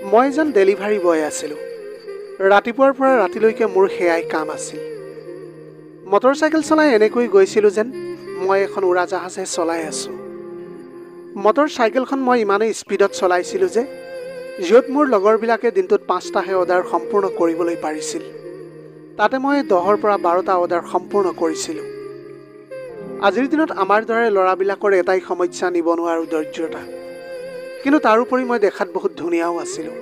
মই এজন delivery boy আছিলোঁ। ৰাতিপুৱাৰ পৰা ৰাতিলৈকে মোৰ সেয়াই কাম আছিল। মটৰ চাইকেল চলাই এনেকৈ গৈছিলোঁ যেন মই এখন উৰাজাহাজহে চলাই আছোঁ। মটৰ চাইকেলখন মই ইমানেই স্পীডত চলাইছিলোঁ যে য'ত মোৰ লগৰবিলাকে দিনটোত 5টাহে অৰ্ডাৰ সম্পূৰ্ণ কৰিবলৈ পাৰিছিল, তাতে মই 10ৰ পৰা 12টা অৰ্ডাৰ সম্পূৰ্ণ কৰিছিলোঁ। আজিৰ দিনত আমাৰ দৰে ল'ৰাবিলাকৰ এটাই সমস্যা, নিবনুৱা আৰু দৰিদ্ৰতা। কিন্তু তাৰোপৰি মই দেখাত বহুত ধুনীয়াও আছিলোঁ।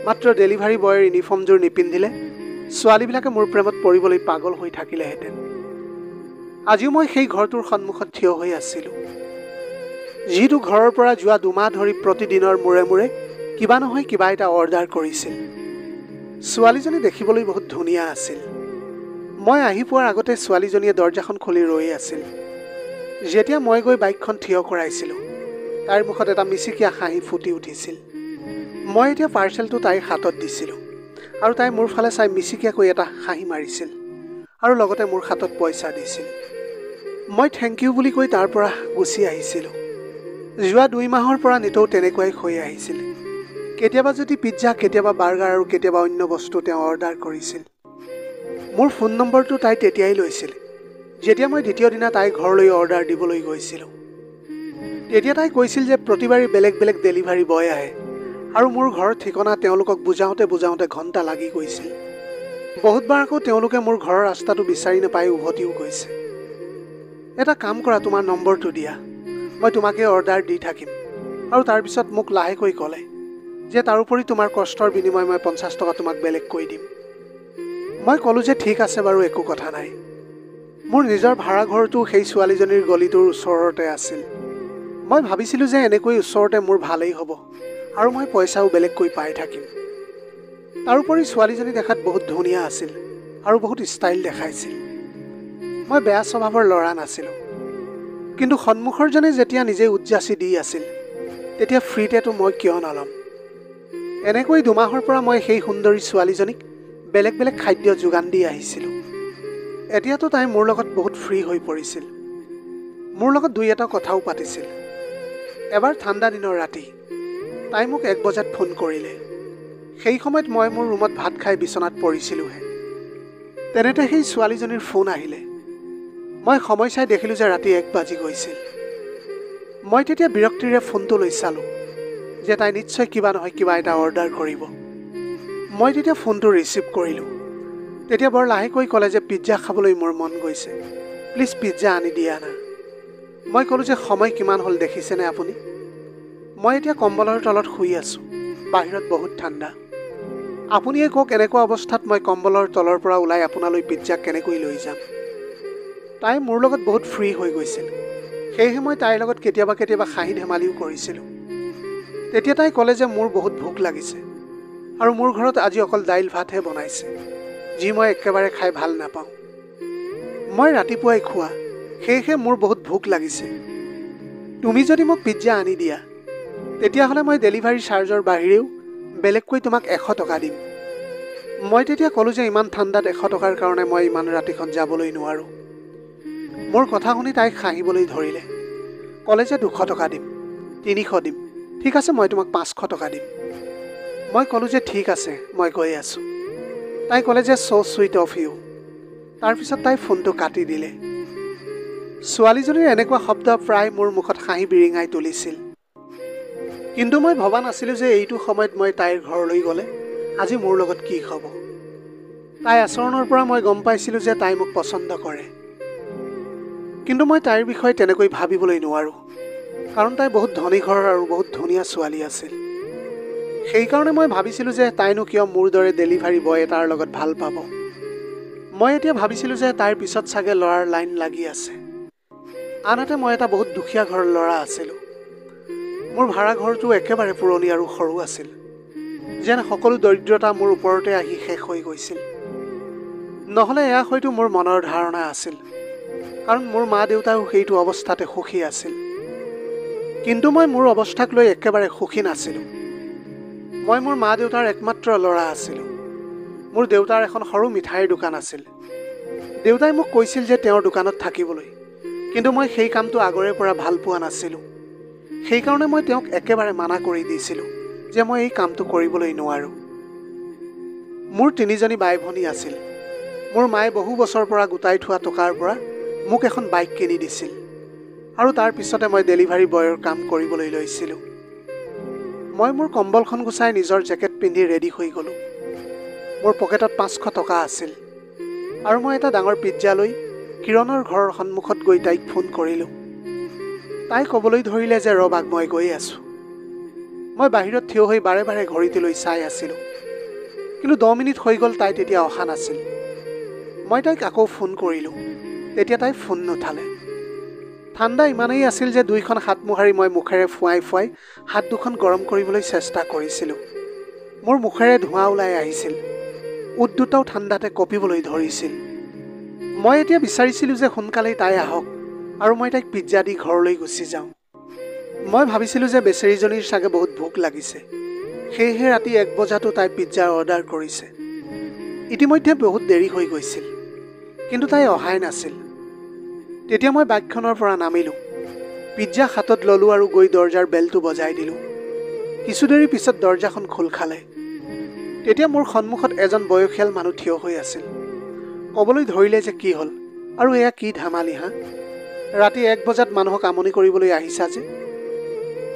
মাত্ৰ ডেলিভাৰী বয়ৰ ইউনিফৰ্মযোৰ নিপিন্ধিলে ছোৱালীবিলাকে মোৰ প্ৰেমত পৰিবলৈ পাগল হৈ থাকিলেহেঁতেন। আজিও মই সেই ঘৰটোৰ সন্মুখত থিয় হৈ আছিলোঁ, যিটো ঘৰৰ পৰা যোৱা 2 মাহ ধৰি প্ৰতিদিনৰ মূৰে মূৰে কিবা নহয় কিবা এটা অৰ্ডাৰ কৰিছিল। ছোৱালীজনী দেখিবলৈ বহুত ধুনীয়া আছিল। মই আহি পোৱাৰ আগতে ছোৱালীজনীয়ে দৰজাখন খুলি ৰৈ আছিল। যেতিয়া মই গৈ বাইকখন থিয় কৰাইছিলোঁ, তাইৰ মুখত এটা মিচিকীয়া হাঁহি ফুটি উঠিছিল। মই এতিয়া পাৰ্চেলটো তাইৰ হাতত দিছিলোঁ আৰু তাই মোৰ ফালে চাই মিচিকীয়াকৈ এটা হাঁহি মাৰিছিল আৰু লগতে মোৰ হাতত পইচা দিছিল। মই থেংক ইউ বুলি কৈ তাৰ পৰা গুচি আহিছিলোঁ। যোৱা 2 মাহৰ পৰা নিতৌ তেনেকুৱাই হৈ আহিছিল। কেতিয়াবা যদি পিজ্জা, কেতিয়াবা বাৰ্গাৰ আৰু কেতিয়াবা অন্য বস্তু তেওঁ অৰ্ডাৰ কৰিছিল। মোৰ ফোন নম্বৰটো তাই তেতিয়াই লৈছিল যেতিয়া মই দ্বিতীয় দিনা তাইৰ ঘৰলৈ অৰ্ডাৰ দিবলৈ গৈছিলোঁ। তেতিয়া তাই কৈছিল যে প্ৰতিবাৰেই বেলেগ বেলেগ ডেলিভাৰী বয় আহে আৰু মোৰ ঘৰৰ ঠিকনা তেওঁলোকক বুজাওঁতে বুজাওঁতে ঘণ্টা লাগি গৈছিল। বহুতবাৰ আকৌ তেওঁলোকে মোৰ ঘৰৰ ৰাস্তাটো বিচাৰি নাপাই উভতিও গৈছে। এটা কাম কৰা, তোমাৰ নম্বৰটো দিয়া, মই তোমাকে অৰ্ডাৰ দি থাকিম। আৰু তাৰপিছত মোক লাহেকৈ ক'লে যে তাৰোপৰি তোমাৰ কষ্টৰ বিনিময় মই 50 টকা তোমাক বেলেগকৈ দিম। মই ক'লোঁ যে ঠিক আছে বাৰু, একো কথা নাই। মোৰ নিজৰ ভাড়া ঘৰটো সেই ছোৱালীজনীৰ গলিটোৰ ওচৰতে আছিল। মই ভাবিছিলোঁ যে এনেকৈ ওচৰতে মোৰ ভালেই হ'ব আৰু মই পইচাও বেলেগকৈ পাই থাকিম। তাৰোপৰি ছোৱালীজনী দেখাত বহুত ধুনীয়া আছিল আৰু বহুত ষ্টাইল দেখাইছিল। মই বেয়া স্বভাৱৰ ল'ৰা নাছিলোঁ, কিন্তু সন্মুখৰজনে যেতিয়া নিজে উদযাচি দি আছিল তেতিয়া ফ্ৰীতেতো মই কিয় নল'ম। এনেকৈ 2 মাহৰ পৰা মই সেই সুন্দৰী ছোৱালীজনীক বেলেগ বেলেগ খাদ্য যোগান দি আহিছিলোঁ। এতিয়াতো তাই মোৰ লগত বহুত ফ্ৰী হৈ পৰিছিল। মোৰ লগত 2-এটা কথাও পাতিছিল। এবাৰ ঠাণ্ডা দিনৰ ৰাতি তাই মোক 1 বজাত ফোন কৰিলে। সেই সময়ত মই মোৰ ৰুমত ভাত খাই বিচনাত পৰিছিলোঁহে। তেনেতে সেই ছোৱালীজনীৰ ফোন আহিলে। মই সময় চাই দেখিলোঁ যে ৰাতি 1 বাজি গৈছিল। মই তেতিয়া বিৰক্তিৰে ফোনটো লৈ চালোঁ যে তাই নিশ্চয় কিবা নহয় কিবা এটা অৰ্ডাৰ কৰিব। মই তেতিয়া ফোনটো ৰিচিভ কৰিলোঁ। তেতিয়া বৰ লাহেকৈ ক'লে যে পিজ্জা খাবলৈ মোৰ মন গৈছে, প্লিজ পিজ্জা আনি দিয়া না। মই ক'লোঁ যে সময় কিমান হ'ল দেখিছেনে আপুনি? মই এতিয়া কম্বলৰ তলত শুই আছোঁ, বাহিৰত বহুত ঠাণ্ডা। আপুনিয়ে কওক, এনেকুৱা অৱস্থাত মই কম্বলৰ তলৰ পৰা ওলাই আপোনালৈ পিজ্জা কেনেকৈ লৈ যাম? তাই মোৰ লগত বহুত ফ্ৰী হৈ গৈছিল। সেয়েহে মই তাইৰ লগত কেতিয়াবা কেতিয়াবা হাঁহি ধেমালিও কৰিছিলোঁ। তেতিয়া তাই ক'লে যে মোৰ বহুত ভোক লাগিছে আৰু মোৰ ঘৰত আজি অকল দাইল ভাতহে বনাইছে, যি মই একেবাৰে খাই ভাল নাপাওঁ। মই ৰাতিপুৱাই খোৱা, সেয়েহে মোৰ বহুত ভোক লাগিছে। তুমি যদি মোক পিজ্জা আনি দিয়া তেতিয়াহ'লে মই ডেলিভাৰী চাৰ্জৰ বাহিৰেও বেলেগকৈ তোমাক 100 টকা দিম। মই তেতিয়া ক'লোঁ যে ইমান ঠাণ্ডাত 100 টকাৰ কাৰণে মই ইমান ৰাতিখন যাবলৈ নোৱাৰোঁ। মোৰ কথা শুনি তাইক হাঁহিবলৈ ধৰিলে। ক'লে যে 200 টকা দিম, 300 দিম, ঠিক আছে মই তোমাক 500 টকা দিম। মই ক'লোঁ যে ঠিক আছে, মই গৈ আছোঁ। তাই ক'লে যে ছ' চুইট অফ ইউ। তাৰপিছত তাই ফোনটো কাটি দিলে। ছোৱালীজনীৰ এনেকুৱা শব্দ প্ৰায় মোৰ মুখত হাঁহি বিৰিঙাই তুলিছিল। কিন্তু মই ভবা নাছিলোঁ যে এইটো সময়ত মই তাইৰ ঘৰলৈ গ'লে আজি মোৰ লগত কি হ'ব। তাই আচৰণৰ পৰা মই গম পাইছিলোঁ যে তাই মোক পচন্দ কৰে। কিন্তু মই তাইৰ বিষয়ে তেনেকৈ ভাবিবলৈ নোৱাৰোঁ, কাৰণ তাই বহুত ধনী ঘৰৰ আৰু বহুত ধুনীয়া ছোৱালী আছিল। সেইকাৰণে মই ভাবিছিলোঁ যে তাইনো কিয় মোৰ দৰে ডেলিভাৰী বয় এটাৰ লগত ভাল পাব। মই এতিয়া ভাবিছিলোঁ যে তাইৰ পিছত চাগে ল'ৰাৰ লাইন লাগি আছে। আনহাতে মই এটা বহুত দুখীয়া ঘৰৰ ল'ৰা আছিলোঁ। মোৰ ভাড়া ঘৰটো একেবাৰে পুৰণি আৰু সৰু আছিল, যেন সকলো দৰিদ্ৰতা মোৰ ওপৰতে আহি শেষ হৈ গৈছিল। নহ'লে এয়া হয়তো মোৰ মনৰ ধাৰণা আছিল, কাৰণ মোৰ মা-দেউতাও সেইটো অৱস্থাতে সুখী আছিল। কিন্তু মই মোৰ অৱস্থাক লৈ একেবাৰে সুখী নাছিলোঁ। মই মোৰ মা-দেউতাৰ একমাত্ৰ ল'ৰা আছিলোঁ। মোৰ দেউতাৰ এখন সৰু মিঠাইৰ দোকান আছিল। দেউতাই মোক কৈছিল যে তেওঁৰ দোকানত থাকিবলৈ, কিন্তু মই সেই কামটো আগৰে পৰা ভাল পোৱা নাছিলোঁ। সেইকাৰণে মই তেওঁক একেবাৰে মানা কৰি দিছিলোঁ যে মই এই কামটো কৰিবলৈ নোৱাৰোঁ। মোৰ 3জনী বাই ভনী আছিল। মোৰ মায়ে বহু বছৰৰ পৰা গোটাই থোৱা টকাৰ পৰা মোক এখন বাইক কিনি দিছিল আৰু তাৰ পিছতে মই ডেলিভাৰী বয়ৰ কাম কৰিবলৈ লৈছিলোঁ। মই মোৰ কম্বলখন গুচাই নিজৰ জেকেট পিন্ধি ৰেডি হৈ গ'লোঁ। মোৰ পকেটত 500 টকা আছিল আৰু মই এটা ডাঙৰ পিজ্জা লৈ কিৰণৰ ঘৰৰ সন্মুখত গৈ তাইক ফোন কৰিলোঁ। তাই ক'বলৈ ধৰিলে যে ৰ'বাক, মই গৈ আছোঁ। মই বাহিৰত থিয় হৈ বাৰে বাৰে ঘড়ীটোলৈ চাই আছিলোঁ, কিন্তু 10 মিনিট হৈ গ'ল, তাই তেতিয়া অহা নাছিল। মই তাইক আকৌ ফোন কৰিলোঁ, তেতিয়া তাই ফোন নুঠালে। ঠাণ্ডা ইমানেই আছিল যে 2খন হাত মোহাৰি মই মুখেৰে ফুৱাই ফুৱাই হাত দুখন গৰম কৰিবলৈ চেষ্টা কৰিছিলোঁ। মোৰ মুখেৰে ধোঁৱা ওলাই আহিছিল, ওঁঠ দুটাও ঠাণ্ডাতে কঁপিবলৈ ধৰিছিল। মই এতিয়া বিচাৰিছিলোঁ যে সোনকালেই তাই আহক আৰু মই তাইক পিজ্জা দি ঘৰলৈ গুচি যাওঁ। মই ভাবিছিলোঁ যে বেচেৰীজনীৰ চাগে বহুত ভোক লাগিছে, সেয়েহে ৰাতি 1 বজাতো তাই পিজ্জাৰ অৰ্ডাৰ কৰিছে। ইতিমধ্যে বহুত দেৰি হৈ গৈছিল, কিন্তু তাই অহাই নাছিল। তেতিয়া মই বাইকখনৰ পৰা নামিলোঁ, পিজ্জা হাতত ল'লোঁ আৰু গৈ দৰজাৰ বেলটো বজাই দিলোঁ। কিছু দেৰি পিছত দৰজাখন খোল খালে। তেতিয়া মোৰ সন্মুখত এজন বয়সীয়াল মানুহ থিয় হৈ আছিল। ক'বলৈ ধৰিলে যে কি হ'ল আৰু এয়া কি ধেমালি হা, ৰাতি 1 বজাত মানুহক আমনি কৰিবলৈ আহিছা যে।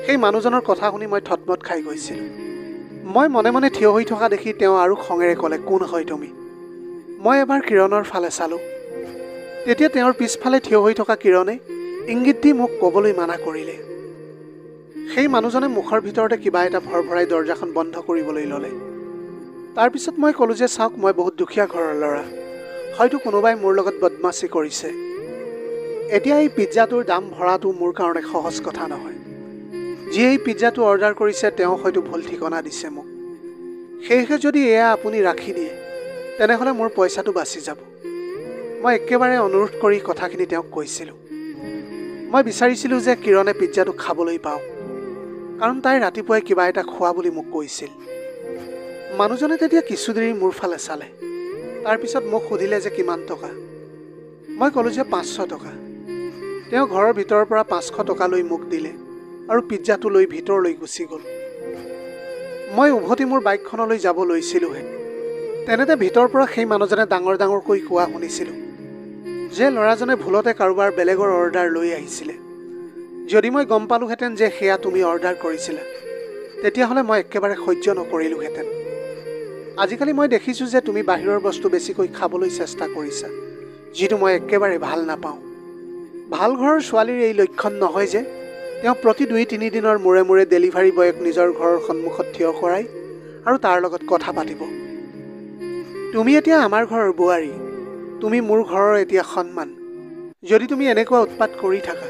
সেই মানুহজনৰ কথা শুনি মই থতমত খাই গৈছিলোঁ। মই মনে মনে থিয় হৈ থকা দেখি তেওঁ আৰু খঙেৰে ক'লে, কোন হয় তুমি? মই এবাৰ কিৰণৰ ফালে চালোঁ। তেতিয়া তেওঁৰ পিছফালে থিয় হৈ থকা কিৰণে ইংগিত দি মোক ক'বলৈ মানা কৰিলে। সেই মানুহজনে মুখৰ ভিতৰতে কিবা এটা ভৰভৰাই দৰজাখন বন্ধ কৰিবলৈ ল'লে। তাৰপিছত মই ক'লোঁ যে চাওক, মই বহুত দুখীয়া ঘৰৰ ল'ৰা, হয়তো কোনোবাই মোৰ লগত বদমাচি কৰিছে। এতিয়া এই পিজ্জাটোৰ দাম ভৰাটো মোৰ কাৰণে সহজ কথা নহয়। যিয়ে এই পিজ্জাটো অৰ্ডাৰ কৰিছে তেওঁ হয়তো ভুল ঠিকনা দিছে মোক। সেয়েহে যদি এয়া আপুনি ৰাখি দিয়ে তেনেহ'লে মোৰ পইচাটো বাচি যাব। মই একেবাৰে অনুৰোধ কৰি কথাখিনি তেওঁক কৈছিলোঁ। মই বিচাৰিছিলোঁ যে কিৰণে পিজ্জাটো খাবলৈ পাওঁ, কাৰণ তাই ৰাতিপুৱাই কিবা এটা খোৱা বুলি মোক কৈছিল। মানুহজনে তেতিয়া কিছু দেৰি মোৰ ফালে চালে, তাৰপিছত মোক সুধিলে যে কিমান টকা। মই ক'লোঁ যে 500 টকা। তেওঁ ঘৰৰ ভিতৰৰ পৰা 500 টকা লৈ মোক দিলে আৰু পিজ্জাটো লৈ ভিতৰলৈ গুচি গ'ল। মই উভতি মোৰ বাইকখনলৈ যাব লৈছিলোঁহে, তেনেতে ভিতৰৰ পৰা সেই মানুহজনে ডাঙৰ ডাঙৰকৈ কোৱা শুনিছিলোঁ যে ল'ৰাজনে ভুলতে কাৰোবাৰ বেলেগৰ অৰ্ডাৰ লৈ আহিছিলে। যদি মই গম পালোহেঁতেন যে সেয়া তুমি অৰ্ডাৰ কৰিছিলা, তেতিয়াহ'লে মই একেবাৰে সহ্য নকৰিলোহেঁতেন। আজিকালি মই দেখিছোঁ যে তুমি বাহিৰৰ বস্তু বেছিকৈ খাবলৈ চেষ্টা কৰিছা, যিটো মই একেবাৰে ভাল নাপাওঁ। ভাল ঘৰৰ ছোৱালীৰ এই লক্ষণ নহয় যে তেওঁ প্ৰতি 2-3 দিনৰ মূৰে মূৰে ডেলিভাৰী বয়ক নিজৰ ঘৰৰ সন্মুখত থিয় কৰাই আৰু তাৰ লগত কথা পাতিব। তুমি এতিয়া আমাৰ ঘৰৰ বোৱাৰী, তুমি মোৰ ঘৰৰ এতিয়া সন্মান। যদি তুমি এনেকুৱা উৎপাত কৰি থাকা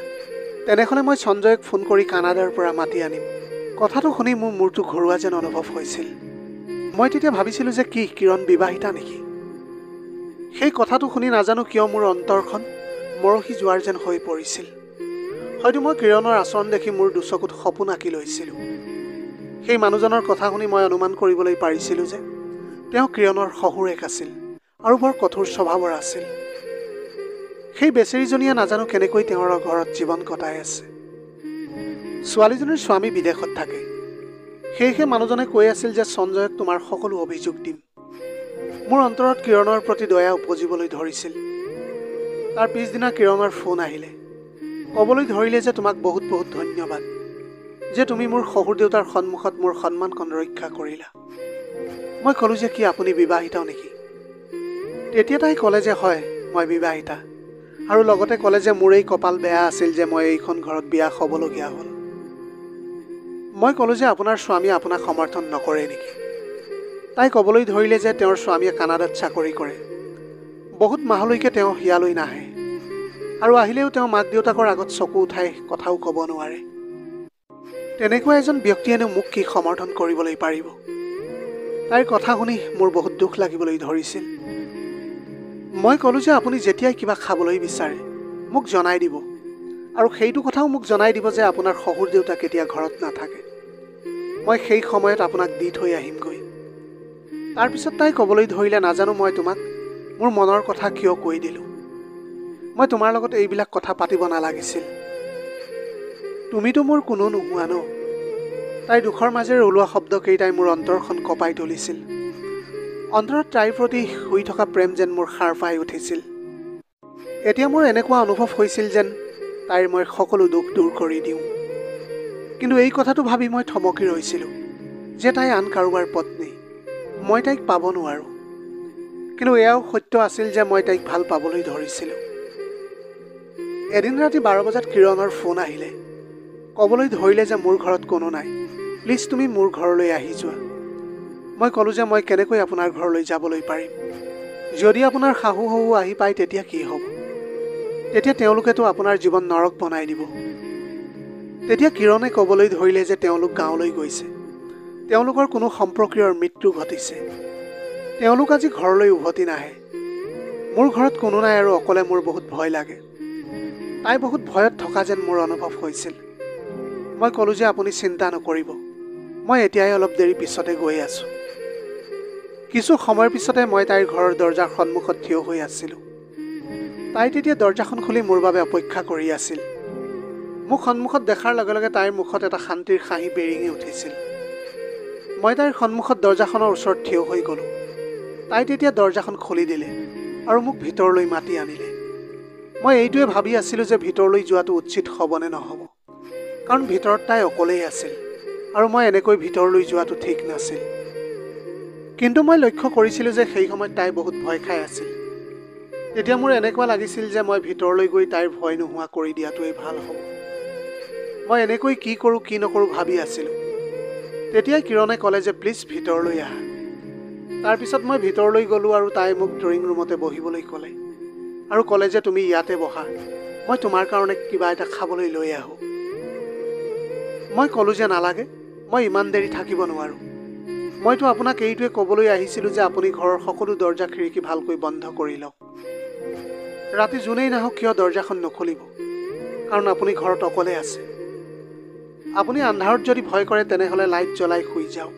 তেনেহ'লে মই সঞ্জয়ক ফোন কৰি কানাডাৰ পৰা মাতি আনিম। কথাটো শুনি মোৰ মূৰটো ঘূৰোৱা যেন অনুভৱ হৈছিল। মই তেতিয়া ভাবিছিলোঁ যে কি কিৰণ বিবাহিতা নেকি? সেই কথাটো শুনি নাজানো কিয় মোৰ অন্তৰখন মৰহি যোৱাৰ যেন হৈ পৰিছিল। হয়তো মই কিৰণৰ আচৰণ দেখি মোৰ দুচকুত সপোন আঁকি লৈছিলোঁ। সেই মানুহজনৰ কথা শুনি মই অনুমান কৰিবলৈ পাৰিছিলোঁ যে তেওঁ কিৰণৰ শহুৰেক আছিল আৰু বৰ কঠোৰ স্বভাৱৰ আছিল। সেই বেচেৰীজনীয়ে নাজানো কেনেকৈ তেওঁৰ ঘৰত জীৱন কটাই আছে। ছোৱালীজনীৰ স্বামী বিদেশত থাকে, সেয়েহে মানুহজনে কৈ আছিল যে সঞ্জয়ক তোমাৰ সকলো অভিযোগ দিম। মোৰ অন্তৰত কিৰণৰ প্ৰতি দয়া উপজিবলৈ ধৰিছিল। তাৰ পিছদিনা কিৰণৰ ফোন আহিলে, ক'বলৈ ধৰিলে যে তোমাক বহুত বহুত ধন্যবাদ যে তুমি মোৰ শহুৰ দেউতাৰ সন্মুখত মোৰ সন্মানকণ ৰক্ষা কৰিলা। মই ক'লোঁ যে কি আপুনি বিবাহিত নেকি? তেতিয়া তাই ক'লে যে হয়, মই বিবাহিতা, আৰু লগতে ক'লে যে মোৰ এই কপাল বেয়া আছিল যে মই এইখন ঘৰত বিয়া হ'বলগীয়া হ'ল। মই ক'লোঁ যে আপোনাৰ স্বামীয়ে আপোনাক সমৰ্থন নকৰে নেকি? তাই ক'বলৈ ধৰিলে যে তেওঁৰ স্বামীয়ে কানাডাত চাকৰি কৰে, বহুত মাহলৈকে তেওঁ ইয়ালৈ নাহে, আৰু আহিলেও তেওঁ মাক দেউতাকৰ আগত চকু উঠাই কথাও ক'ব নোৱাৰে। তেনেকুৱা এজন ব্যক্তিয়েনো মোক কি সমৰ্থন কৰিবলৈ পাৰিব? তাইৰ কথা শুনি মোৰ বহুত দুখ লাগিবলৈ ধৰিছিল। মই ক'লোঁ যে আপুনি যেতিয়াই কিবা খাবলৈ বিচাৰে মোক জনাই দিব, আৰু সেইটো কথাও মোক জনাই দিব যে আপোনাৰ শহুৰ দেউতা কেতিয়া ঘৰত নাথাকে। মই সেই সময়ত আপোনাক দি থৈ আহিমগৈ। তাৰপিছত তাই ক'বলৈ ধৰিলে, নাজানো মই তোমাক মোৰ মনৰ কথা কিয় কৈ দিলোঁ। মই তোমাৰ লগত এইবিলাক কথা পাতিব নালাগিছিল। তুমিতো মোৰ কোনো নোহোৱা ন। তাইৰ দুখৰ মাজেৰে ওলোৱা শব্দকেইটাই মোৰ অন্তৰখন কঁপাই তুলিছিল। অন্তৰত তাইৰ প্ৰতি শুই থকা প্ৰেম যেন মোৰ সাৰ পাই উঠিছিল। এতিয়া মোৰ এনেকুৱা অনুভৱ হৈছিল যেন তাইৰ মই সকলো দুখ দূৰ কৰি দিওঁ। কিন্তু এই কথাটো ভাবি মই থমকি ৰৈছিলোঁ যে তাই আন কাৰোবাৰ পত্নী, মই তাইক পাব নোৱাৰোঁ। কিন্তু এয়াও সত্য আছিল যে মই তাইক ভাল পাবলৈ ধৰিছিলোঁ। এদিন ৰাতি 12 বজাত কিৰণৰ ফোন আহিলে। ক'বলৈ ধৰিলে যে মোৰ ঘৰত কোনো নাই, প্লিজ তুমি মোৰ ঘৰলৈ আহি যোৱা। মই ক'লোঁ যে মই কেনেকৈ আপোনাৰ ঘৰলৈ যাবলৈ পাৰিম? যদি আপোনাৰ শাহু শহু আহি পায় তেতিয়া কি হ'ব? তেতিয়া তেওঁলোকেতো আপোনাৰ জীৱন নৰক বনাই দিব। তেতিয়া কিৰণে ক'বলৈ ধৰিলে যে তেওঁলোক গাঁৱলৈ গৈছে, তেওঁলোকৰ কোনো সম্পৰ্কীয়ৰ মৃত্যু ঘটিছে, তেওঁলোক আজি ঘৰলৈ উভতি নাহে। মোৰ ঘৰত কোনো নাই আৰু অকলে মোৰ বহুত ভয় লাগে। তাই বহুত ভয়ত থকা যেন মোৰ অনুভৱ হৈছিল। মই ক'লোঁ যে আপুনি চিন্তা নকৰিব, মই এতিয়াই অলপ দেৰি পিছতে গৈ আছোঁ। কিছু সময়ৰ পিছতে মই তাইৰ ঘৰৰ দৰজাৰ সন্মুখত থিয় হৈ আছিলোঁ। তাই তেতিয়া দৰজাখন খুলি মোৰ বাবে অপেক্ষা কৰি আছিল। মোক সন্মুখত দেখাৰ লগে লগে তাইৰ মুখত এটা শান্তিৰ হাঁহি বিৰিঙি উঠিছিল। মই তাইৰ সন্মুখত দৰজাখনৰ ওচৰত থিয় হৈ গ'লোঁ। তাই তেতিয়া দৰজাখন খুলি দিলে আৰু মোক ভিতৰলৈ মাতি আনিলে। মই এইটোৱে ভাবি আছিলোঁ যে ভিতৰলৈ যোৱাটো উচিত হ'বনে নহ'ব, কাৰণ ভিতৰত তাই অকলেই আছিল আৰু মই এনেকৈ ভিতৰলৈ যোৱাটো ঠিক নাছিল। কিন্তু মই লক্ষ্য কৰিছিলোঁ যে সেই সময়ত তাই বহুত ভয় খাই আছিল। তেতিয়া মোৰ এনেকুৱা লাগিছিল যে মই ভিতৰলৈ গৈ তাইৰ ভয় নোহোৱা কৰি দিয়াটোৱেই ভাল হ'ব। মই এনেকৈ কি কৰোঁ কি নকৰোঁ ভাবি আছিলোঁ। তেতিয়াই কিৰণে ক'লে যে প্লিজ ভিতৰলৈ আহা। তাৰপিছত মই ভিতৰলৈ গ'লোঁ আৰু তাই মোক ড্ৰয়িং ৰুমতে বহিবলৈ ক'লে আৰু ক'লে যে তুমি ইয়াতে বহা, মই তোমাৰ কাৰণে কিবা এটা খাবলৈ লৈ আহোঁ। মই ক'লোঁ যে নালাগে, মই ইমান দেৰি থাকিব নোৱাৰোঁ। মইতো আপোনাক এইটোৱে ক'বলৈ আহিছিলোঁ যে আপুনি ঘৰৰ সকলো দৰজা খিৰিকী ভালকৈ বন্ধ কৰি লওক। ৰাতি যোনেই নাহক কিয় দৰজাখন নুখুলিব, কাৰণ আপুনি ঘৰত অকলে আছে। আপুনি আন্ধাৰত যদি ভয় কৰে তেনেহ'লে লাইট জ্বলাই শুই যাওক।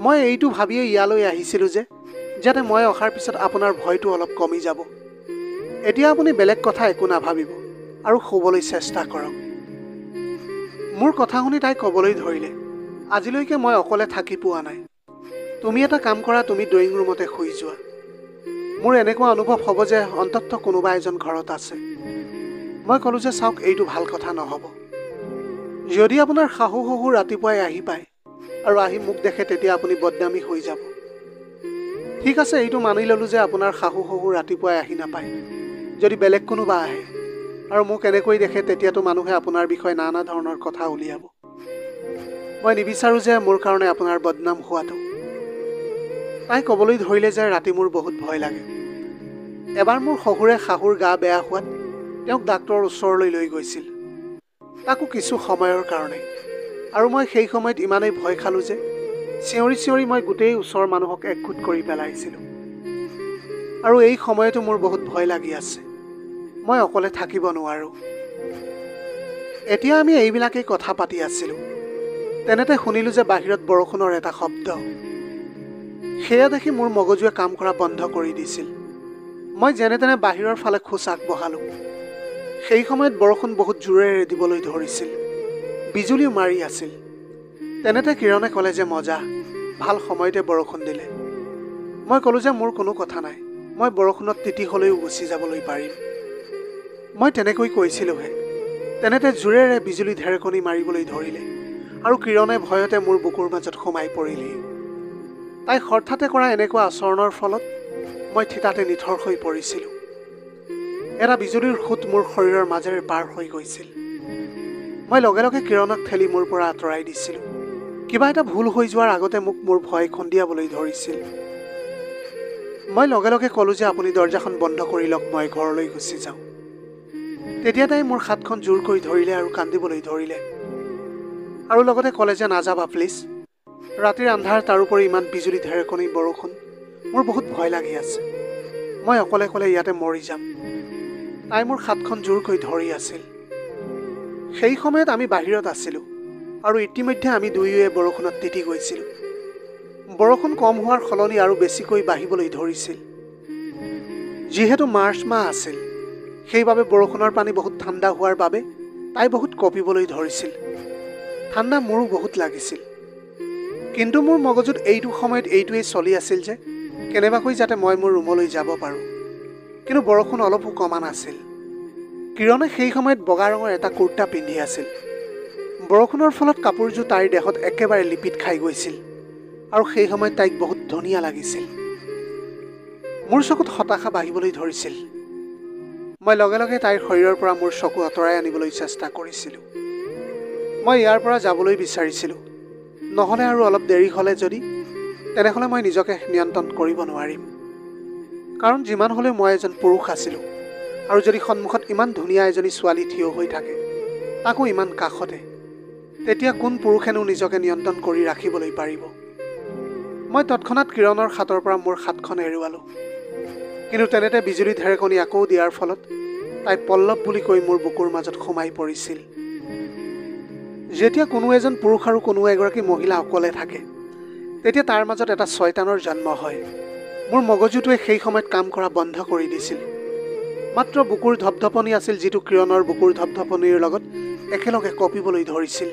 মই এইটো ভাবিয়ে ইয়ালৈ আহিছিলোঁ যে যাতে মই অহাৰ পিছত আপোনাৰ ভয়টো অলপ কমি যাব। এতিয়া আপুনি বেলেগ কথা একো নাভাবিব আৰু শুবলৈ চেষ্টা কৰক। মোৰ কথা শুনি তাই ক'বলৈ ধৰিলে, আজিলৈকে মই অকলে থাকি পোৱা নাই। তুমি এটা কাম কৰা, তুমি ড্ৰয়িং ৰুমতে শুই যোৱা। মোৰ এনেকুৱা অনুভৱ হ'ব যে অন্ততঃ কোনোবা এজন ঘৰত আছে। মই ক'লোঁ যে চাওক, এইটো ভাল কথা নহ'ব। যদি আপোনাৰ শাহু শহু ৰাতিপুৱাই আহি পায় আৰু আহি মোক দেখে তেতিয়া আপুনি বদনামী হৈ যাব। ঠিক আছে, এইটো মানি ল'লোঁ যে আপোনাৰ শাহু শহু ৰাতিপুৱাই আহি নাপায়। যদি বেলেগ কোনোবা আহে আৰু মোক এনেকৈ দেখে তেতিয়াতো মানুহে আপোনাৰ বিষয়ে নানা ধৰণৰ কথা উলিয়াব। মই নিবিচাৰোঁ যে মোৰ কাৰণে আপোনাৰ বদনাম হোৱাটো। তাই ক'বলৈ ধৰিলে যে ৰাতি মোৰ বহুত ভয় লাগে। এবাৰ মোৰ শহুৰে শাহুৰ গা বেয়া হোৱাত তেওঁক ডাক্তৰৰ ওচৰলৈ লৈ গৈছিল, তাকো কিছু সময়ৰ কাৰণে। আৰু মই সেই সময়ত ইমানেই ভয় খালোঁ যে চিঞৰি চিঞৰি মই গোটেই ওচৰৰ মানুহক একগোট কৰি পেলাইছিলোঁ। আৰু এই সময়তো মোৰ বহুত ভয় লাগি আছে, মই অকলে থাকিব নোৱাৰোঁ। এতিয়া আমি এইবিলাকেই কথা পাতি আছিলোঁ। তেনেতে শুনিলোঁ যে বাহিৰত বৰষুণৰ এটা শব্দ। সেয়া দেখি মোৰ মগজুৱে কাম কৰা বন্ধ কৰি দিছিল। মই যেনে তেনে বাহিৰৰ ফালে খোজ আগবঢ়ালোঁ। সেই সময়ত বৰষুণ বহুত জোৰেৰে দিবলৈ ধৰিছিল, বিজুলীও মাৰি আছিল। তেনেতে কিৰণে ক'লে যে মজা, ভাল সময়তে বৰষুণ দিলে। মই ক'লোঁ যে মোৰ কোনো কথা নাই, মই বৰষুণত তিতি হ'লেও গুচি যাবলৈ পাৰিম। মই তেনেকৈ কৈছিলোঁহে। তেনেতে জোৰেৰে বিজুলী ঢেৰেকনি মাৰিবলৈ ধৰিলে আৰু কিৰণে ভয়তে মোৰ বুকুৰ মাজত সোমাই পৰিলেহি। তাই হঠাতে কৰা এনেকুৱা আচৰণৰ ফলত মই থিতাতে নিথৰ হৈ পৰিছিলোঁ। এটা বিজুলীৰ সোঁত মোৰ শৰীৰৰ মাজেৰে পাৰ হৈ গৈছিল। মই লগে লগে কিৰণক ঠেলি মোৰ পৰা আঁতৰাই দিছিলোঁ। কিবা এটা ভুল হৈ যোৱাৰ আগতে মোক মোৰ ভয় খুন্দিয়াবলৈ ধৰিছিল। মই লগে লগে ক'লোঁ যে আপুনি দৰজাখন বন্ধ কৰি লওক, মই ঘৰলৈ গুচি যাওঁ। তেতিয়া তাই মোৰ হাতখন জোৰকৈ ধৰিলে আৰু কান্দিবলৈ ধৰিলে আৰু লগতে ক'লে যে নাযাবা প্লিজ, ৰাতিৰ আন্ধাৰ, তাৰোপৰি ইমান বিজুলী ঢেৰেকনি বৰষুণ, মোৰ বহুত ভয় লাগি আছে। মই অকলে অকলে ইয়াতে মৰি যাম। তাই মোৰ হাতখন জোৰকৈ ধৰি আছিল। সেই সময়ত আমি বাহিৰত আছিলোঁ আৰু ইতিমধ্যে আমি দুয়োৱে বৰষুণত তিতি গৈছিলোঁ। বৰষুণ কম হোৱাৰ সলনি আৰু বেছিকৈ বাঢ়িবলৈ ধৰিছিল। যিহেতু মাৰ্চ মাহ আছিল, সেইবাবে বৰষুণৰ পানী বহুত ঠাণ্ডা হোৱাৰ বাবে তাই বহুত কঁপিবলৈ ধৰিছিল। ঠাণ্ডা মোৰো বহুত লাগিছিল। কিন্তু মোৰ মগজুত এইটো সময়ত এইটোৱেই চলি আছিল যে কেনেবাকৈ যাতে মই মোৰ ৰুমলৈ যাব পাৰোঁ। কিন্তু বৰষুণ অলপো কমা নাছিল। কিৰণে সেই সময়ত বগা ৰঙৰ এটা কুৰ্তা পিন্ধি আছিল। বৰষুণৰ ফলত কাপোৰযোৰ তাইৰ দেহত একেবাৰে লিপিত খাই গৈছিল আৰু সেই সময়ত তাইক বহুত ধুনীয়া লাগিছিল। মোৰ চকুত হতাশা বাঢ়িবলৈ ধৰিছিল। মই লগে লগে তাইৰ শৰীৰৰ পৰা মোৰ চকু আঁতৰাই আনিবলৈ চেষ্টা কৰিছিলোঁ। মই ইয়াৰ পৰা যাবলৈ বিচাৰিছিলোঁ, নহ'লে আৰু অলপ দেৰি হ'লে যদি, তেনেহ'লে মই নিজকে নিয়ন্ত্ৰণ কৰিব নোৱাৰিম। কাৰণ যিমান হ'লেও মই এজন পুৰুষ আছিলোঁ, আৰু যদি সন্মুখত ইমান ধুনীয়া এজনী ছোৱালী থিয় হৈ থাকে, তাকো ইমান কাষতে, তেতিয়া কোন পুৰুষেনো নিজকে নিয়ন্ত্ৰণ কৰি ৰাখিবলৈ পাৰিব? মই তৎক্ষণাত কিৰণৰ হাতৰ পৰা মোৰ হাতখন এৰুৱালোঁ। কিন্তু তেনেতে বিজুলী ঢেৰেকনি আকৌ দিয়াৰ ফলত তাই পল্লৱ বুলি কৈ মোৰ বুকুৰ মাজত সোমাই পৰিছিল। যেতিয়া কোনো এজন পুৰুষ আৰু কোনো এগৰাকী মহিলা অকলে থাকে, তেতিয়া তাৰ মাজত এটা শয়তানৰ জন্ম হয়। মোৰ মগজুটোৱে সেই সময়ত কাম কৰা বন্ধ কৰি দিছিল। মাত্ৰ বুকুৰ ধপধপনি আছিল, যিটো কিৰণৰ বুকুৰ ধপধপনিৰ লগত একেলগে কঁপিবলৈ ধৰিছিল।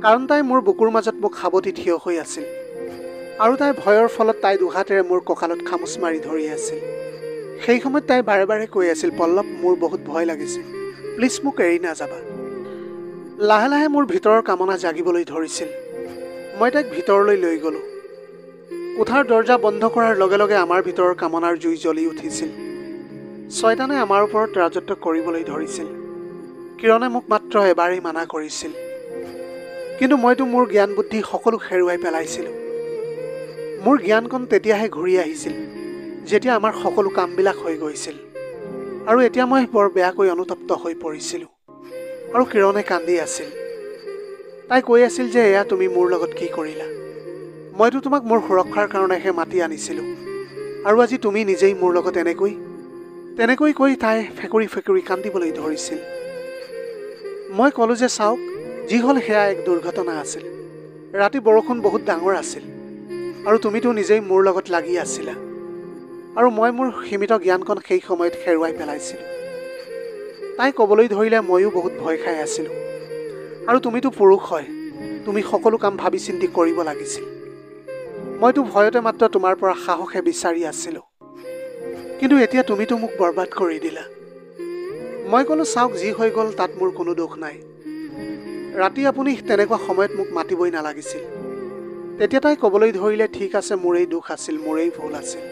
কাৰণ তাই মোৰ বুকুৰ মাজত মোক সাৱটি থিয় হৈ আছিল, আৰু তাইৰ ভয়ৰ ফলত তাই দুহাতেৰে মোৰ কঁকালত খামুচ মাৰি ধৰি আছিল। সেই সময়ত তাই বাৰে বাৰে কৈ আছিল, পল্লৱ, মোৰ বহুত ভয় লাগিছে, প্লিজ মোক এৰি নাযাবা। লাহে লাহে মোৰ ভিতৰৰ কামনা জাগিবলৈ ধৰিছিল। মই তাইক ভিতৰলৈ লৈ গ'লোঁ। কোঠাৰ দৰ্জা বন্ধ কৰাৰ লগে লগে আমাৰ ভিতৰৰ কামনাৰ জুই জ্বলি উঠিছিল। শয়তানে আমাৰ ওপৰত ৰাজত্ব কৰিবলৈ ধৰিছিল। কিৰণে মোক মাত্ৰ এবাৰেই মানা কৰিছিল, কিন্তু মইতো মোৰ জ্ঞান বুদ্ধি সকলো হেৰুৱাই পেলাইছিলোঁ। মোৰ জ্ঞানকণ তেতিয়াহে ঘূৰি আহিছিল, যেতিয়া আমাৰ সকলো কামবিলাক হৈ গৈছিল, আৰু এতিয়া মই বৰ বেয়াকৈ অনুতপ্ত হৈ পৰিছিলোঁ। আৰু কিৰণে কান্দি আছিল। তাই কৈ আছিল যে এয়া তুমি মোৰ লগত কি কৰিলা? মইতো তোমাক মোৰ সুৰক্ষাৰ কাৰণেহে মাতি আনিছিলোঁ, আৰু আজি তুমি নিজেই মোৰ লগত তেনেকৈ কৈ তাই ফেকুৰি ফেকুৰি কান্দিবলৈ ধৰিছিল। মই ক'লোঁ যে চাওক, যি হ'ল সেয়া এক দুৰ্ঘটনা আছিল। ৰাতি বৰষুণ বহুত ডাঙৰ আছিল, আৰু তুমিতো নিজেই মোৰ লগত লাগি আছিলা, আৰু মই মোৰ সীমিত জ্ঞানকণ সেই সময়ত হেৰুৱাই পেলাইছিলোঁ। তাই ক'বলৈ ধৰিলে, ময়ো বহুত ভয় খাই আছিলোঁ, আৰু তুমিতো পুৰুষ হয়, তুমি সকলো কাম ভাবি চিন্তি কৰিব লাগিছিল। মইতো ভয়তে মাত্ৰ তোমাৰ পৰা সাহসে বিচাৰি আছিলোঁ, কিন্তু এতিয়া তুমিতো মোক বৰবাদ কৰি দিলা। মই ক'লোঁ, চাওক, যি হৈ গ'ল তাত মোৰ কোনো দোষ নাই। ৰাতি আপুনি তেনেকুৱা সময়ত মোক মাতিবই নালাগিছিল। তেতিয়া তাই ক'বলৈ ধৰিলে, ঠিক আছে, মোৰেই দোষ আছিল, মোৰেই ভুল আছিল।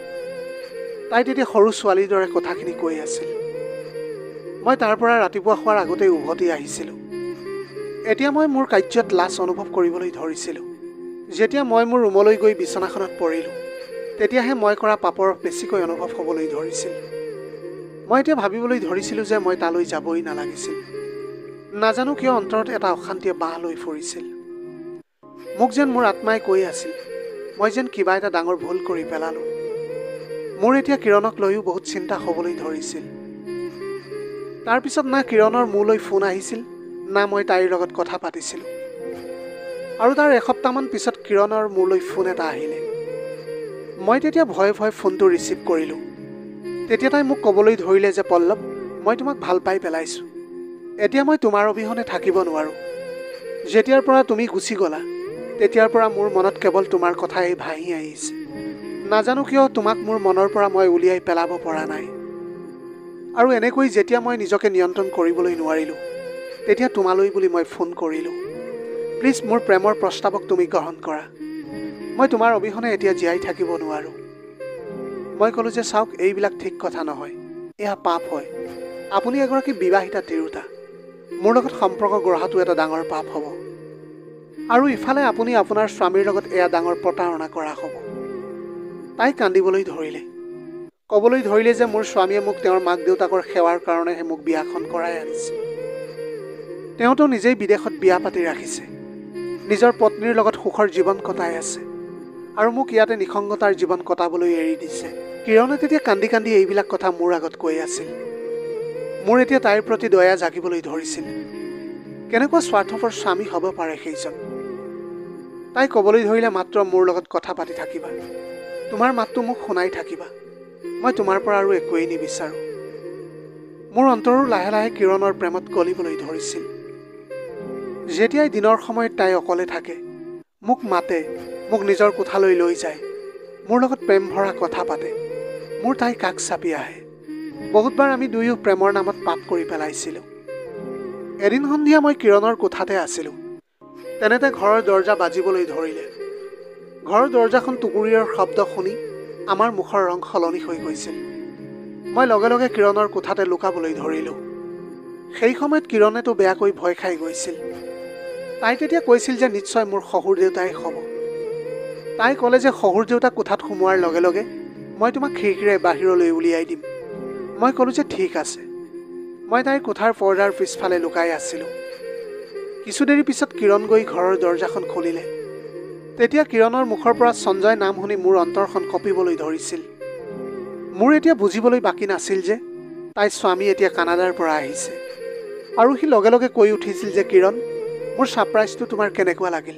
তাই তেতিয়া সৰু ছোৱালীৰ দৰে কথাখিনি কৈ আছিল। মই তাৰ পৰা ৰাতিপুৱা হোৱাৰ আগতেই উভতি আহিছিলোঁ। এতিয়া মই মোৰ কাৰ্যত লাজ অনুভৱ কৰিবলৈ ধৰিছিলোঁ। যেতিয়া মই মোৰ ৰুমলৈ গৈ বিচনাখনত পৰিলোঁ, তেতিয়াহে মই কৰা পাপৰ বেছিকৈ অনুভৱ হ'বলৈ ধৰিছিল। মই এতিয়া ভাবিবলৈ ধৰিছিলোঁ যে মই তালৈ যাবই নালাগিছিল। নাজানো কিয় অন্তৰত এটা অশান্তিয়ে বাঁহ লৈ ফুৰিছিল। মোক যেন মোৰ আত্মাই কৈ আছিল, মই যেন কিবা এটা ডাঙৰ ভুল কৰি পেলালোঁ। মোৰ এতিয়া কিৰণক লৈও বহুত চিন্তা হ'বলৈ ধৰিছিল। তাৰপিছত না কিৰণৰ মোলৈ ফোন আহিছিল, না মই তাইৰ লগত কথা পাতিছিলোঁ। আৰু তাৰ এসপ্তাহমান পিছত কিৰণৰ মোলৈ ফোন এটা আহিলে। মই তেতিয়া ভয়ে ভয়ে ফোনটো ৰিচিভ কৰিলোঁ। তেতিয়া তাই মোক ক'বলৈ ধৰিলে যে, পল্লৱ, মই তোমাক ভাল পাই পেলাইছোঁ। এতিয়া মই তোমাৰ অবিহনে থাকিব নোৱাৰোঁ। যেতিয়াৰ পৰা তুমি গুচি গ'লা, তেতিয়াৰ পৰা মোৰ মনত কেৱল তোমাৰ কথাই ভাহি আহিছে। নাজানো কিয় তোমাক মোৰ মনৰ পৰা মই উলিয়াই পেলাব পৰা নাই। আৰু এনেকৈ যেতিয়া মই নিজকে নিয়ন্ত্ৰণ কৰিবলৈ নোৱাৰিলোঁ, তেতিয়া তোমালৈ বুলি মই ফোন কৰিলোঁ। প্লিজ, মোৰ প্ৰেমৰ প্ৰস্তাৱক তুমি গ্ৰহণ কৰা। মই তোমাৰ অবিহনে এতিয়া জীয়াই থাকিব নোৱাৰোঁ। মই ক'লোঁ যে চাওক, এইবিলাক ঠিক কথা নহয়, এয়া পাপ হয়। আপুনি এগৰাকী বিবাহিতা তিৰোতা, মোৰ লগত সম্পৰ্ক গঢ়াটো এটা ডাঙৰ পাপ হ'ব। আৰু ইফালে আপুনি আপোনাৰ স্বামীৰ লগত এয়া ডাঙৰ প্ৰতাৰণা কৰা হ'ব। তাই কান্দিবলৈ ধৰিলে। ক'বলৈ ধৰিলে যে মোৰ স্বামীয়ে মোক তেওঁৰ মাক দেউতাকৰ সেৱাৰ কাৰণেহে মোক বিয়াখন কৰাই আনিছে। তেওঁতো নিজেই বিদেশত বিয়া পাতি ৰাখিছে, নিজৰ পত্নীৰ লগত সুখৰ জীৱন কটাই আছে, আৰু মোক ইয়াতে নিসংগতাৰ জীৱন কটাবলৈ এৰি দিছে। কিৰণে তেতিয়া কান্দি কান্দি এইবিলাক কথা মোৰ আগত কৈ আছিল। মোৰ এতিয়া তাইৰ প্ৰতি দয়া জাগিবলৈ ধৰিছিল। কেনেকুৱা স্বাৰ্থপৰ স্বামী হ'ব পাৰে সেইজন। তাই ক'বলৈ ধৰিলে, মাত্ৰ মোৰ লগত কথা পাতি থাকিবা, তোমাৰ মাতটো মোক শুনাই থাকিবা, মই তোমাৰ পৰা আৰু একোৱেই নিবিচাৰোঁ। মোৰ অন্তৰো লাহে লাহে কিৰণৰ প্ৰেমত গলিবলৈ ধৰিছিল। যেতিয়াই দিনৰ সময়ত তাই অকলে থাকে, মোক মাতে, মোক নিজৰ কোঠালৈ লৈ যায়, মোৰ লগত প্ৰেম ভৰা কথা পাতে, মোৰ তাই কাষ চাপি আহে। বহুতবাৰ আমি দুয়ো প্ৰেমৰ নামত পাপ কৰি পেলাইছিলোঁ। এদিন সন্ধিয়া মই কিৰণৰ কোঠাতে আছিলোঁ। তেনেতে ঘৰৰ দৰজা বাজিবলৈ ধৰিলে। ঘৰৰ দৰজাখন টুকুৰিয়াৰ শব্দ শুনি আমাৰ মুখৰ ৰং সলনি হৈ গৈছিল। মই লগে লগে কিৰণৰ কোঠাতে লুকাবলৈ ধৰিলোঁ। সেই সময়ত কিৰণেতো বেয়াকৈ ভয় খাই গৈছিল। তাই তেতিয়া কৈছিল যে নিশ্চয় মোৰ শহুৰ দেউতাই হ'ব। তাই ক'লে যে শহুৰ দেউতাক কোঠাত সোমোৱাৰ লগে লগে মই তোমাক খিৰিকীৰে বাহিৰলৈ উলিয়াই দিম। মই ক'লোঁ যে ঠিক আছে। মই তাইৰ কোঠাৰ পৰ্দাৰ পিছফালে লুকাই আছিলোঁ। কিছু দেৰি পিছত কিৰণ গৈ ঘৰৰ দৰজাখন খুলিলে। তেতিয়া কিৰণৰ মুখৰ পৰা সঞ্জয় নাম শুনি মোৰ অন্তৰখন কঁপিবলৈ ধৰিছিল। মোৰ এতিয়া বুজিবলৈ বাকী নাছিল যে তাইৰ স্বামী এতিয়া কানাডাৰ পৰা আহিছে। আৰু সি লগে লগে কৈ উঠিছিল যে কিৰণ, মোৰ ছাৰপ্ৰাইজটো তোমাৰ কেনেকুৱা লাগিল?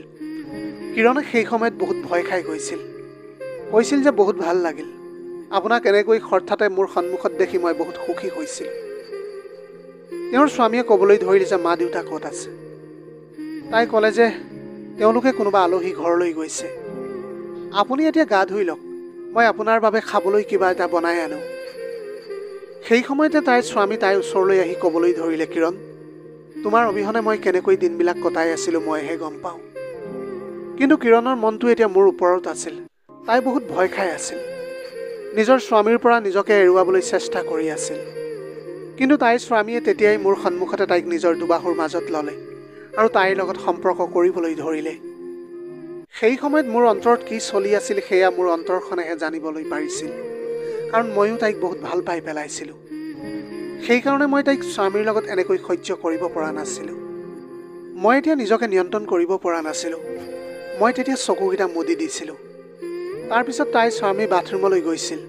কিৰণে সেই সময়ত বহুত ভয় খাই গৈছিল। কৈছিল যে বহুত ভাল লাগিল। আপোনাক এনেকৈ হঠাতে মোৰ সন্মুখত দেখি মই বহুত সুখী হৈছিলোঁ। তেওঁৰ স্বামীয়ে ক'বলৈ ধৰিলে যে মা দেউতা ক'ত আছে? তাই ক'লে যে তেওঁলোকে কোনোবা আলহী ঘৰলৈ গৈছে। আপুনি এতিয়া গা ধুই লওক, মই আপোনাৰ বাবে খাবলৈ কিবা এটা বনাই আনো। সেই সময়তে তাইৰ স্বামী তাইৰ ওচৰলৈ আহি ক'বলৈ ধৰিলে, কিৰণ, তোমাৰ অবিহনে মই কেনেকৈ দিনবিলাক কটাই আছিলোঁ মইহে গম পাওঁ। কিন্তু কিৰণৰ মনটো এতিয়া মোৰ ওপৰত আছিল। তাই বহুত ভয় খাই আছিল। নিজৰ স্বামীৰ পৰা নিজকে এৰুৱাবলৈ চেষ্টা কৰি আছিল। কিন্তু তাইৰ স্বামীয়ে তেতিয়াই মোৰ সন্মুখতে তাইক নিজৰ দুবাহুৰ মাজত ল'লে আৰু তাইৰ লগত সম্পৰ্ক কৰিবলৈ ধৰিলে। সেই সময়ত মোৰ অন্তৰত কি চলি আছিল সেয়া মোৰ অন্তৰখনেহে জানিবলৈ পাৰিছিল। কাৰণ ময়ো তাইক বহুত ভাল পাই পেলাইছিলোঁ। সেইকাৰণে মই তাইক স্বামীৰ লগত এনেকৈ সহ্য কৰিব পৰা নাছিলোঁ। মই এতিয়া নিজকে নিয়ন্ত্ৰণ কৰিব পৰা নাছিলোঁ। মই তেতিয়া চকুকেইটা মুদি দিছিলোঁ। তাৰপিছত তাইৰ স্বামী বাথৰুমলৈ গৈছিল।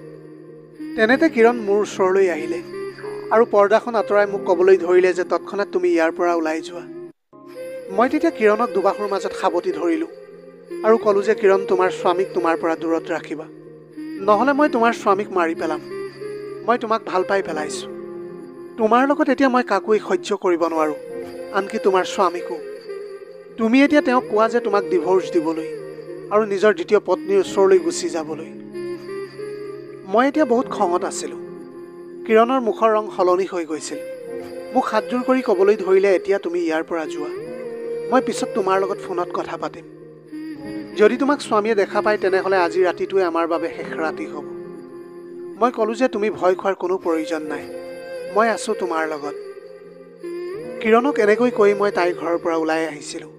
তেনেতে কিৰণ মোৰ ওচৰলৈ আহিলে আৰু পৰ্দাখন আঁতৰাই মোক ক'বলৈ ধৰিলে যে তৎক্ষণাত তুমি ইয়াৰ পৰা ওলাই যোৱা। মই তেতিয়া কিৰণক দুবাহুৰ মাজত সাৱটি ধৰিলোঁ আৰু ক'লোঁ যে কিৰণ, তোমাৰ স্বামীক তোমাৰ পৰা দূৰত ৰাখিবা, নহ'লে মই তোমাৰ স্বামীক মাৰি পেলাম। মই তোমাক ভাল পাই পেলাইছোঁ। তোমাৰ লগত এতিয়া মই কাকোৱেই সহ্য কৰিব নোৱাৰোঁ, আনকি তোমাৰ স্বামীকো। তুমি এতিয়া তেওঁক কোৱা যে তোমাক ডিভোৰ্চ দিবলৈ আৰু নিজৰ দ্বিতীয় পত্নীৰ ওচৰলৈ গুচি যাবলৈ। মই এতিয়া বহুত খঙত আছিলোঁ। কিৰণৰ মুখৰ ৰং সলনি হৈ গৈছিল। মোক হাতযোৰ কৰি ক'বলৈ ধৰিলে, এতিয়া তুমি ইয়াৰ পৰা যোৱা। মই পিছত তোমাৰ লগত ফোনত কথা পাতিম। যদি তোমাক স্বামীয়ে দেখা পায় তেনেহ'লে আজি ৰাতিটোৱে আমাৰ বাবে শেষ ৰাতি হ'ব। মই ক'লোঁ যে তুমি ভয় খোৱাৰ কোনো প্ৰয়োজন নাই, মই আছোঁ তোমাৰ লগত। কিৰণক এনেকৈ কৈ মই তাইৰ ঘৰৰ পৰা ওলাই আহিছিলোঁ।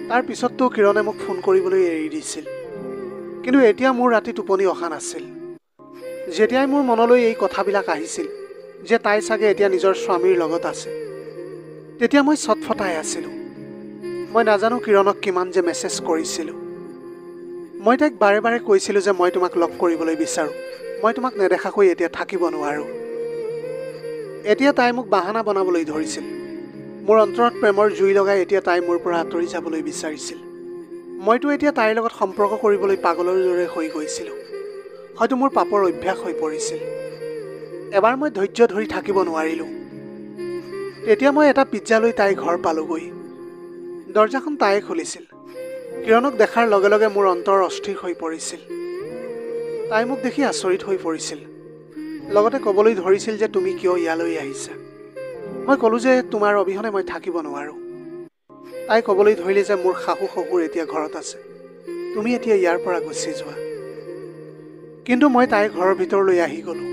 তাৰ পিছততো কিৰণে মোক ফোন কৰিবলৈ এৰি দিছিল। কিন্তু এতিয়া মোৰ ৰাতি টোপনি অহা নাছিল। যেতিয়াই মোৰ মনলৈ এই কথাবিলাক আহিছিল যে তাই চাগে এতিয়া নিজৰ স্বামীৰ লগত আছে, তেতিয়া মই ছটফটাই আছিলোঁ। মই নাজানো কিৰণক কিমান যে মেছেজ কৰিছিলোঁ। মই তাইক বাৰে বাৰে কৈছিলোঁ যে মই তোমাক লগ কৰিবলৈ বিচাৰোঁ, মই তোমাক নেদেখাকৈ এতিয়া থাকিব নোৱাৰোঁ। এতিয়া তাই মোক বাহানা বনাবলৈ ধৰিছিল। মোৰ অন্তৰত প্ৰেমৰ জুই লগাই এতিয়া তাই মোৰ পৰা আঁতৰি যাবলৈ বিচাৰিছিল। মইতো এতিয়া তাইৰ লগত সম্পৰ্ক কৰিবলৈ পাগলৰ দৰে হৈ গৈছিলোঁ। হয়তো মোৰ পাপৰ অভ্যাস হৈ পৰিছিল। এবাৰ মই ধৈৰ্য ধৰি থাকিব নোৱাৰিলোঁ। তেতিয়া মই এটা পিজ্জা লৈ তাইৰ ঘৰ পালোগৈ। দৰজাখন তাইয়ে খুলিছিল। কিৰণক দেখাৰ লগে লগে মোৰ অন্তৰ অস্থিৰ হৈ পৰিছিল। তাই মোক দেখি আচৰিত হৈ পৰিছিল। লগতে ক'বলৈ ধৰিছিল যে তুমি কিয় ইয়ালৈ আহিছা? মই ক'লোঁ যে তোমাৰ অবিহনে মই থাকিব নোৱাৰোঁ। তাই ক'বলৈ ধৰিলে যে মোৰ শাহু শহুৰ এতিয়া ঘৰত আছে, তুমি এতিয়া ইয়াৰ পৰা গুচি যোৱা। কিন্তু মই তাইৰ ঘৰৰ ভিতৰলৈ আহি গ'লোঁ।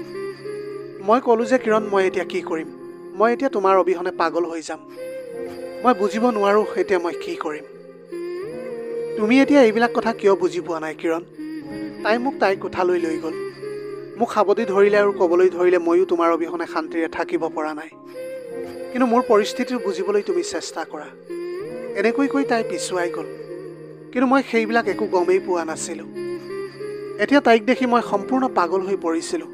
মই ক'লোঁ যে কিৰণ, মই এতিয়া কি কৰিম? মই এতিয়া তোমাৰ অবিহনে পাগল হৈ যাম। মই বুজিব নোৱাৰোঁ এতিয়া মই কি কৰিম। তুমি এতিয়া এইবিলাক কথা কিয় বুজি পোৱা নাই কিৰণ? তাই মোক তাইৰ কোঠালৈ লৈ গ'ল। মোক সাৱটি ধৰিলে আৰু ক'বলৈ ধৰিলে ময়ো তোমাৰ অবিহনে শান্তিৰে থাকিব পৰা নাই। কিন্তু মোৰ পৰিস্থিতি বুজিবলৈ তুমি চেষ্টা কৰা। এনেকৈ কৈ তাই পিছুৱাই গ'ল। কিন্তু মই সেইবিলাক একো গমেই পোৱা নাছিলোঁ। এতিয়া তাইক দেখি মই সম্পূৰ্ণ পাগল হৈ পৰিছিলোঁ।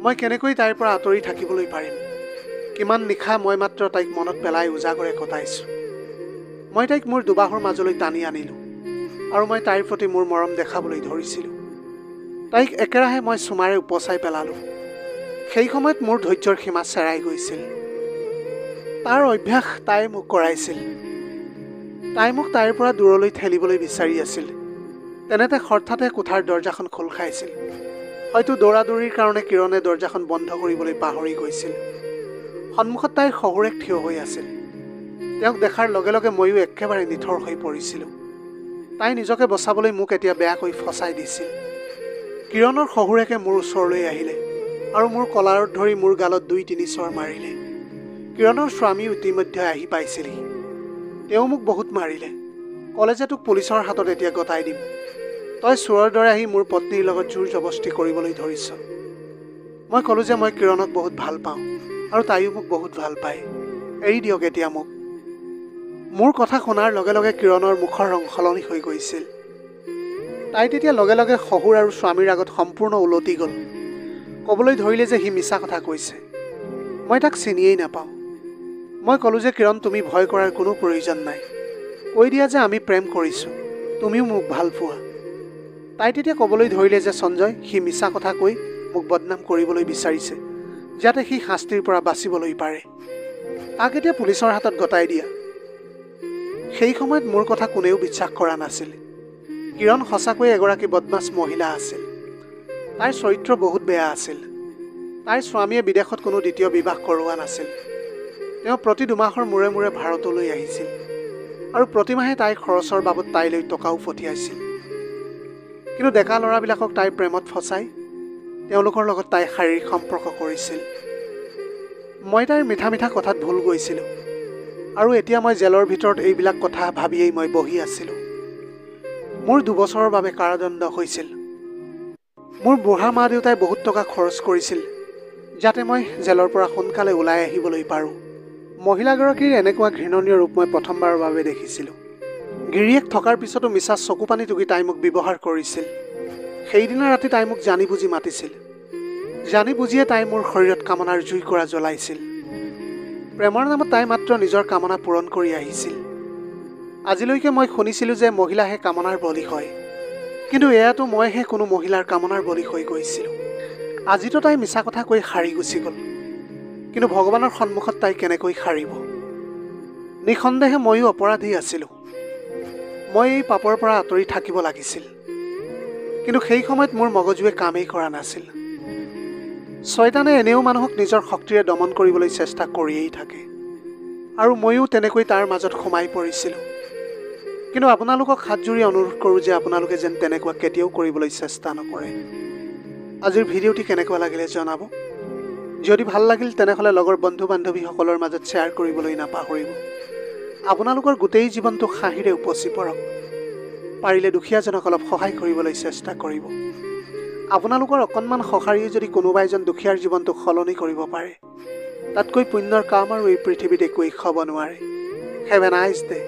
মই কেনেকৈ তাইৰ পৰা আঁতৰি থাকিবলৈ পাৰিম? কিমান নিশা মই মাত্ৰ তাইক মনত পেলাই উজাগৰে কটাইছোঁ। মই তাইক মোৰ দুবাহুৰ মাজলৈ টানি আনিলোঁ আৰু মই তাইৰ প্ৰতি মোৰ মৰম দেখাবলৈ ধৰিছিলোঁ। তাইক একেৰাহে মই চুমাৰে উপচাই পেলালোঁ। সেই সময়ত মোৰ ধৈৰ্যৰ সীমা চেৰাই গৈছিল। তাৰ অভ্যাস তাই মোক কৰাইছিল। তাই মোক তাইৰ পৰা দূৰলৈ ঠেলিবলৈ বিচাৰি আছিল। তেনেতে হঠাতে কোঠাৰ দৰজাখন খোল খাইছিল। হয়তো দৌৰাদৌৰিৰ কাৰণে কিৰণে দৰজাখন বন্ধ কৰিবলৈ পাহৰি গৈছিল। সন্মুখত তাইৰ শহুৰেক থিয় হৈ আছিল। তেওঁক দেখাৰ লগে লগে ময়ো একেবাৰে নিথৰ হৈ পৰিছিলোঁ। তাই নিজকে বচাবলৈ মোক এতিয়া বেয়াকৈ ফচাই দিছিল। কিৰণৰ শহুৰেকে মোৰ ওচৰলৈ আহিলে আৰু মোৰ কলাৰত ধৰি মোৰ গালত 2-3 চৰ মাৰিলে। কিৰণৰ স্বামী ইতিমধ্যে আহি পাইছিলহি। তেওঁ মোক বহুত মাৰিলে। ক'লে যে তোক পুলিচৰ হাতত এতিয়া গতাই দিম। তই চোৰৰ দৰে আহি মোৰ পত্নীৰ লগত জোৰ জবস্তি কৰিবলৈ ধৰিছ। মই ক'লোঁ যে মই কিৰণক বহুত ভাল পাওঁ আৰু তাইও মোক বহুত ভাল পায়। এৰি দিয়ক এতিয়া মোক। মোৰ কথা শুনাৰ লগে লগে কিৰণৰ মুখৰ ৰং সলনি হৈ গৈছিল। তাই তেতিয়া লগে লগে শহুৰ আৰু স্বামীৰ আগত সম্পূৰ্ণ উলটি গ'ল। ক'বলৈ ধৰিলে যে সি মিছা কথা কৈছে। মই তাক চিনিয়েই নাপাওঁ। মই ক'লোঁ যে কিৰণ, তুমি ভয় কৰাৰ কোনো প্ৰয়োজন নাই। কৈ দিয়া যে আমি প্ৰেম কৰিছোঁ, তুমিও মোক ভাল পোৱা। তাই তেতিয়া ক'বলৈ ধৰিলে যে সঞ্জয়, সি মিছা কথা কৈ মোক বদনাম কৰিবলৈ বিচাৰিছে, যাতে সি শাস্তিৰ পৰা বাচিবলৈ পাৰে। তাক এতিয়া পুলিচৰ হাতত গতাই দিয়া। সেই সময়ত মোৰ কথা কোনেও বিশ্বাস কৰা নাছিল। কিৰণ সঁচাকৈয়ে এগৰাকী বদমাছ মহিলা আছিল। তাইৰ চৰিত্ৰ বহুত বেয়া আছিল। তাইৰ স্বামীয়ে বিদেশত কোনো দ্বিতীয় বিবাহ কৰোৱা নাছিল। তেওঁ প্ৰতি 2 মাহৰ মূৰে মূৰে ভাৰতলৈ আহিছিল আৰু প্ৰতিমাহে তাইৰ খৰচৰ বাবদ তাইলৈ টকাও পঠিয়াইছিল। কিন্তু ডেকা ল'ৰাবিলাকক তাইৰ প্ৰেমত ফচাই তেওঁলোকৰ লগত তাই শাৰীৰিক সম্পৰ্ক কৰিছিল। মই তাইৰ মিঠা মিঠা কথাত ভুল গৈছিলোঁ আৰু এতিয়া মই জেলৰ ভিতৰত এইবিলাক কথা ভাবিয়েই মই বহি আছিলোঁ। মোৰ 2 বছৰৰ বাবে কাৰাদণ্ড হৈছিল। মোৰ বুঢ়া মা দেউতাই বহুত টকা খৰচ কৰিছিল যাতে মই জেলৰ পৰা সোনকালে ওলাই আহিবলৈ পাৰোঁ। মহিলাগৰাকীৰ এনেকুৱা ঘৃণনীয় ৰূপ মই প্ৰথমবাৰৰ বাবে দেখিছিলোঁ। গিৰিয়েক থকাৰ পিছতো মিছা চকু পানী টুকি তাই মোক ব্যৱহাৰ কৰিছিল। সেইদিনা ৰাতি তাই মোক জানি বুজি মাতিছিল। জানি বুজিয়ে তাই মোৰ শৰীৰত কামনাৰ জুইকুৰা জ্বলাইছিল। প্ৰেমৰ নামত তাই মাত্ৰ নিজৰ কামনা পূৰণ কৰি আহিছিল। আজিলৈকে মই শুনিছিলোঁ যে মহিলাহে কামনাৰ বলি হয়, কিন্তু এয়াতো মইহে কোনো মহিলাৰ কামনাৰ বলি হৈ গৈছিলোঁ। আজিতো তাই মিছা কথা কৈ সাৰি গুচি গ'ল, কিন্তু ভগৱানৰ সন্মুখত তাই কেনেকৈ সাৰিব? নিঃসন্দেহে ময়ো অপৰাধী আছিলোঁ। মই এই পাপৰ পৰা আঁতৰি থাকিব লাগিছিল, কিন্তু সেই সময়ত মোৰ মগজুৱে কামেই কৰা নাছিল। শয়তানে এনেও মানুহক নিজৰ শক্তিৰে দমন কৰিবলৈ চেষ্টা কৰিয়েই থাকে, আৰু ময়ো তেনেকৈ তাৰ মাজত সোমাই পৰিছিলোঁ। কিন্তু আপোনালোকক হাতজোৰি অনুৰোধ কৰোঁ যে আপোনালোকে যেন তেনেকুৱা কেতিয়াও কৰিবলৈ চেষ্টা নকৰে। আজিৰ ভিডিঅ'টি কেনেকুৱা লাগিলে জনাব। যদি ভাল লাগিল তেনেহ'লে লগৰ বন্ধু বান্ধৱীসকলৰ মাজত শ্বেয়াৰ কৰিবলৈ নাপাহৰিব। আপোনালোকৰ গোটেই জীৱনটো হাঁহিৰে উপচি পৰক। পাৰিলে দুখীয়াজনক অলপ সহায় কৰিবলৈ চেষ্টা কৰিব। আপোনালোকৰ অকণমান সঁহাৰিয়ে যদি কোনোবা এজন দুখীয়াৰ জীৱনটো সলনি কৰিব পাৰে, তাতকৈ পুণ্যৰ কাম আৰু এই পৃথিৱীত একোৱেই হ'ব নোৱাৰে। Have a nice day.